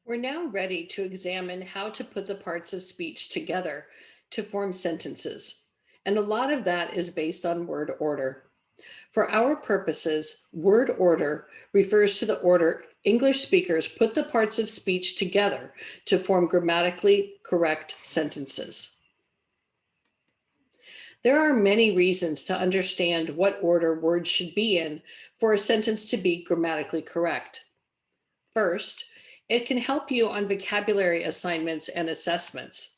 We're now ready to examine how to put the parts of speech together to form sentences. And a lot of that is based on word order. For our purposes, word order refers to the order English speakers put the parts of speech together to form grammatically correct sentences. There are many reasons to understand what order words should be in for a sentence to be grammatically correct. First, it can help you on vocabulary assignments and assessments.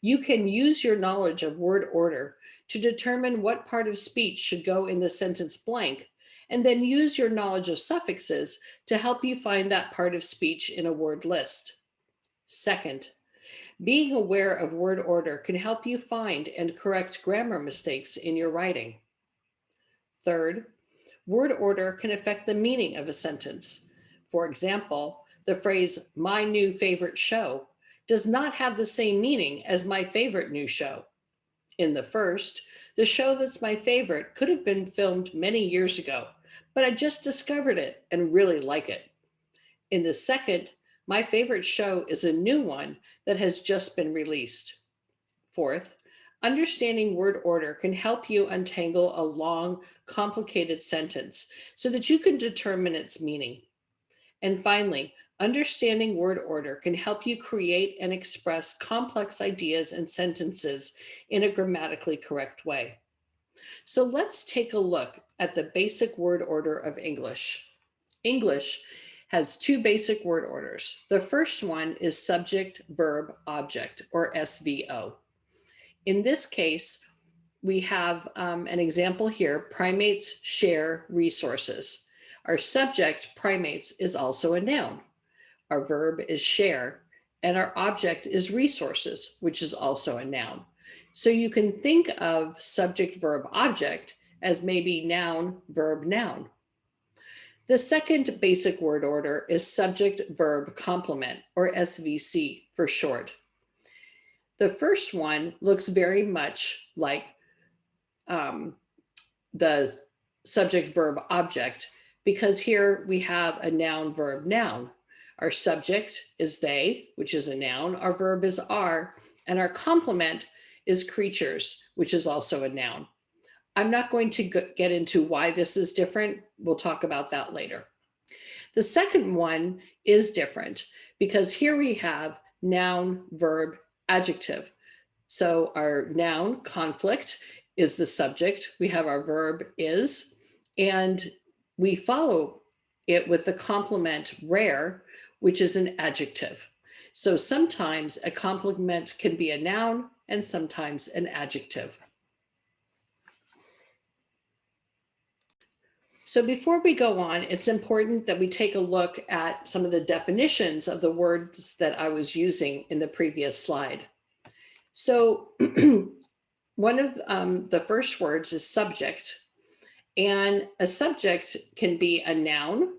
You can use your knowledge of word order to determine what part of speech should go in the sentence blank, and then use your knowledge of suffixes to help you find that part of speech in a word list. Second, being aware of word order can help you find and correct grammar mistakes in your writing. Third, word order can affect the meaning of a sentence. For example, the phrase, my new favorite show, does not have the same meaning as my favorite new show. In the first, the show that's my favorite could have been filmed many years ago, but I just discovered it and really like it. In the second, my favorite show is a new one that has just been released. Fourth, understanding word order can help you untangle a long, complicated sentence so that you can determine its meaning. And finally, understanding word order can help you create and express complex ideas and sentences in a grammatically correct way. So let's take a look at the basic word order of English. English has two basic word orders. The first one is subject, verb, object, or SVO. In this case, we have an example here, primates share resources. Our subject, primates, is also a noun. Our verb is share, and our object is resources, which is also a noun. So you can think of subject, verb, object as maybe noun, verb, noun. The second basic word order is subject, verb, complement, or SVC for short. The first one looks very much like the subject, verb, object, because here we have a noun, verb, noun. Our subject is they, which is a noun. Our verb is are, and our complement is creatures, which is also a noun. I'm not going to get into why this is different. We'll talk about that later. The second one is different because here we have noun, verb, adjective. So our noun, conflict, is the subject. We have our verb is, and we follow it with the complement rare, which is an adjective. So sometimes a complement can be a noun and sometimes an adjective. So before we go on, it's important that we take a look at some of the definitions of the words that I was using in the previous slide. So one of the first words is subject, and a subject can be a noun,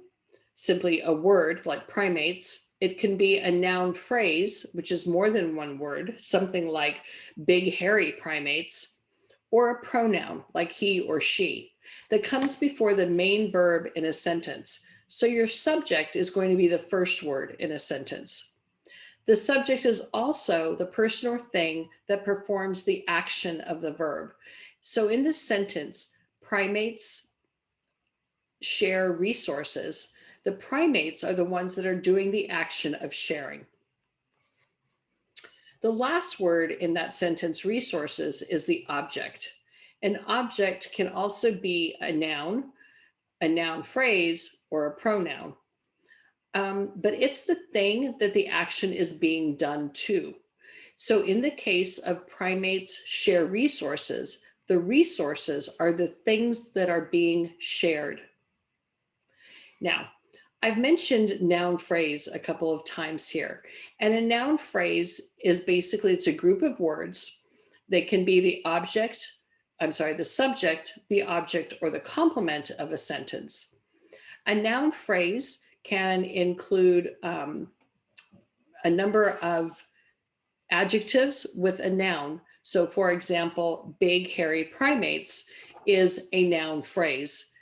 simply a word like primates. It can be a noun phrase, which is more than one word, something like big hairy primates, or a pronoun like he or she that comes before the main verb in a sentence. So your subject is going to be the first word in a sentence. The subject is also the person or thing that performs the action of the verb. So in this sentence, primates share resources. The primates are the ones that are doing the action of sharing. The last word in that sentence, resources, is the object. An object can also be a noun phrase, or a pronoun. But it's the thing that the action is being done to. So in the case of primates share resources, the resources are the things that are being shared. Now, I've mentioned noun phrase a couple of times here, and a noun phrase is basically, it's a group of words. They can be the subject, the object, or the complement of a sentence. A noun phrase can include a number of adjectives with a noun. So for example, big hairy primates is a noun phrase.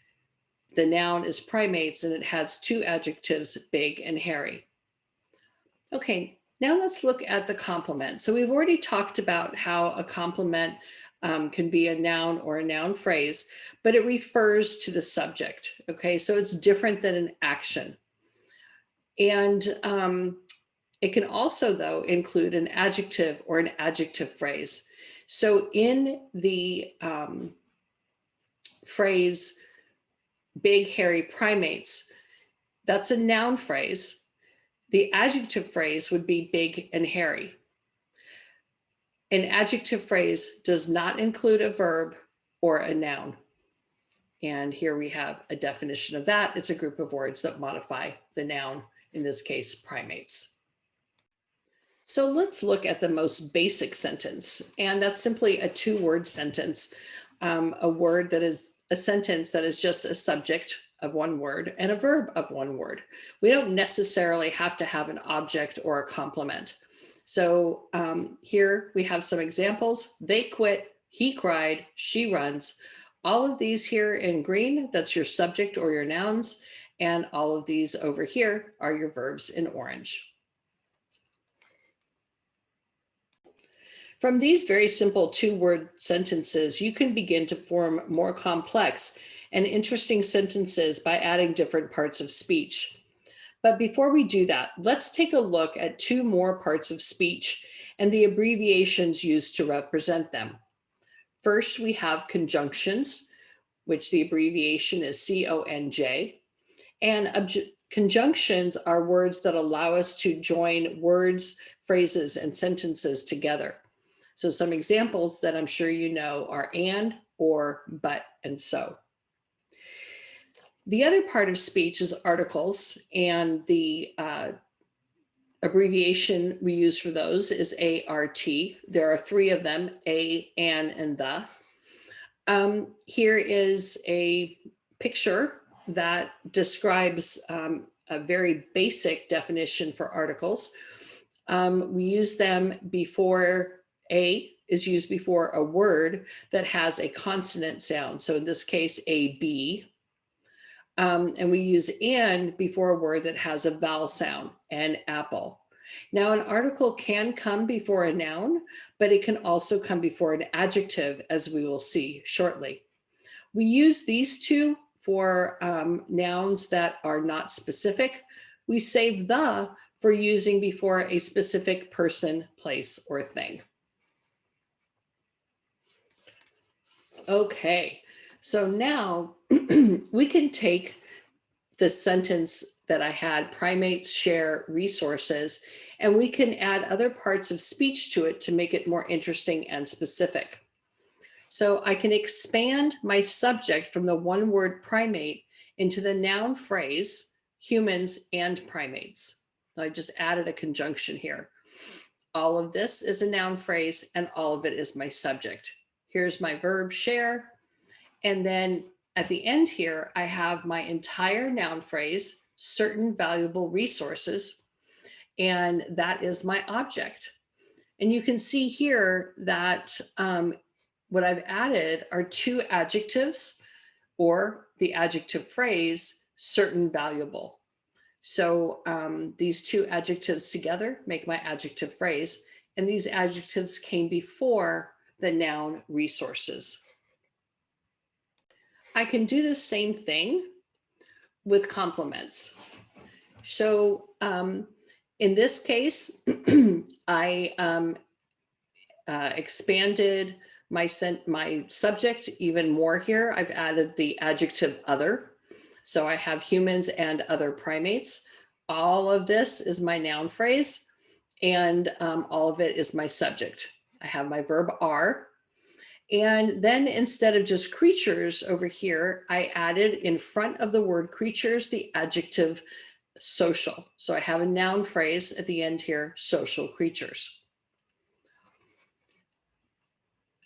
The noun is primates and it has two adjectives, big and hairy. Okay, now let's look at the complement. So we've already talked about how a complement can be a noun or a noun phrase, but it refers to the subject. Okay, so it's different than an action. And it can also, though, include an adjective or an adjective phrase. So in the phrase, big hairy primates, that's a noun phrase. The adjective phrase would be big and hairy. An adjective phrase does not include a verb or a noun. And here we have a definition of that. It's a group of words that modify the noun, in this case, primates. So let's look at the most basic sentence, and that's simply a two-word sentence, a word that is a sentence that is just a subject of one word and a verb of one word. We don't necessarily have to have an object or a complement. So here we have some examples. They quit, he cried, she runs. All of these here in green, that's your subject or your nouns, and all of these over here are your verbs in orange. From these very simple two-word sentences, you can begin to form more complex and interesting sentences by adding different parts of speech. But before we do that, let's take a look at two more parts of speech and the abbreviations used to represent them. First, we have conjunctions, which the abbreviation is CONJ. And conjunctions are words that allow us to join words, phrases, and sentences together. So some examples that I'm sure you know are and, or, but, and so. The other part of speech is articles, and the abbreviation we use for those is ART. There are three of them, a, an, and the. Here is a picture that describes a very basic definition for articles. We use them before a is used before a word that has a consonant sound. So in this case, a B. And we use and before a word that has a vowel sound, an apple. Now, an article can come before a noun, but it can also come before an adjective, as we will see shortly. We use these two for nouns that are not specific. We save the for using before a specific person, place, or thing. Okay, so now we can take the sentence that I had, primates share resources, and we can add other parts of speech to it to make it more interesting and specific. So I can expand my subject from the one word primate into the noun phrase, humans and primates. So I just added a conjunction here. All of this is a noun phrase and all of it is my subject. Here's my verb share. And then at the end here, I have my entire noun phrase, certain valuable resources, and that is my object. And you can see here that what I've added are two adjectives or the adjective phrase, certain valuable. So these two adjectives together make my adjective phrase, and these adjectives came before the noun resources. I can do the same thing with complements. So in this case, I expanded my subject even more here. I've added the adjective other. So I have humans and other primates. All of this is my noun phrase, and all of it is my subject. I have my verb are. And then instead of just creatures over here, I added in front of the word creatures the adjective social. So I have a noun phrase at the end here, social creatures.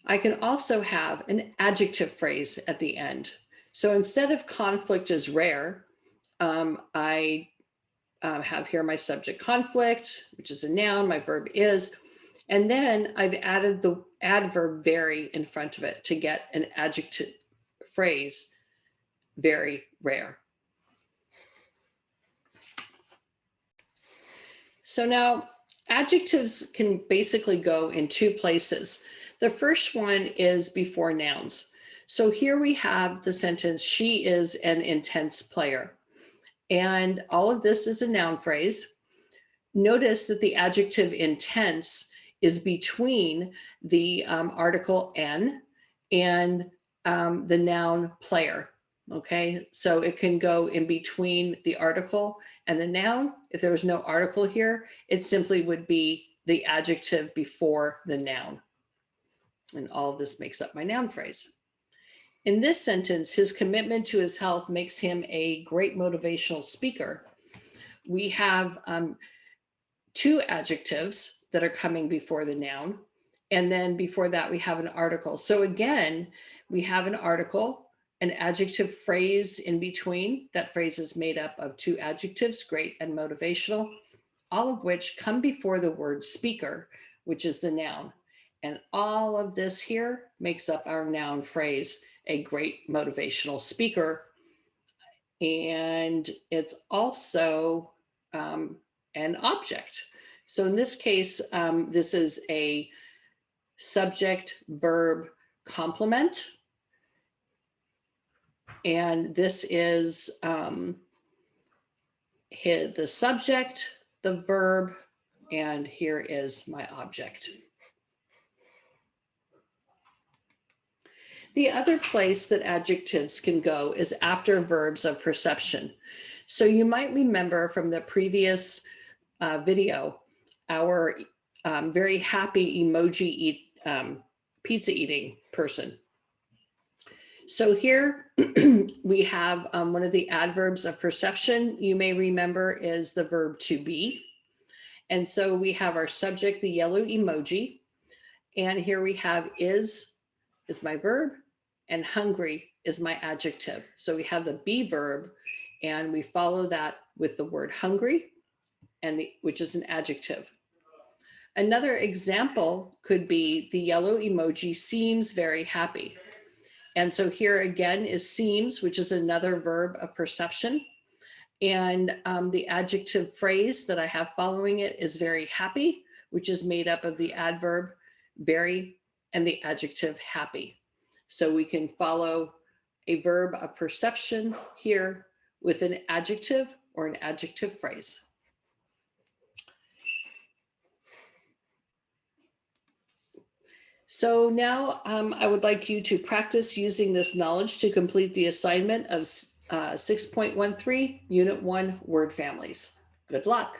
I can also have an adjective phrase at the end. So instead of conflict is rare, I have here my subject conflict, which is a noun, my verb is, and then I've added the adverb very in front of it to get an adjective phrase, very rare. So now adjectives can basically go in two places. The first one is before nouns. So here we have the sentence, she is an intense player. And all of this is a noun phrase. Notice that the adjective intense is between the article an and the noun player. Okay, so it can go in between the article and the noun. If there was no article here, it simply would be the adjective before the noun. And all of this makes up my noun phrase. In this sentence, his commitment to his health makes him a great motivational speaker. We have two adjectives that are coming before the noun. And then before that, we have an article. So again, we have an article, an adjective phrase in between. That phrase is made up of two adjectives, great and motivational, all of which come before the word speaker, which is the noun. And all of this here makes up our noun phrase, a great motivational speaker. And it's also an object. So in this case, this is a subject verb complement. And this is the subject, the verb, and here is my object. The other place that adjectives can go is after verbs of perception. So you might remember from the previous video, our very happy emoji pizza eating person. So here we have one of the adverbs of perception you may remember is the verb to be. And so we have our subject, the yellow emoji. And here we have is my verb and hungry is my adjective. So we have the be verb and we follow that with the word hungry and which is an adjective. Another example could be the yellow emoji seems very happy. And so here again is seems, which is another verb of perception. And the adjective phrase that I have following it is very happy, which is made up of the adverb very and the adjective happy. So we can follow a verb of perception here with an adjective or an adjective phrase. So now I would like you to practice using this knowledge to complete the assignment of 6.13, Unit 1, Word Families. Good luck.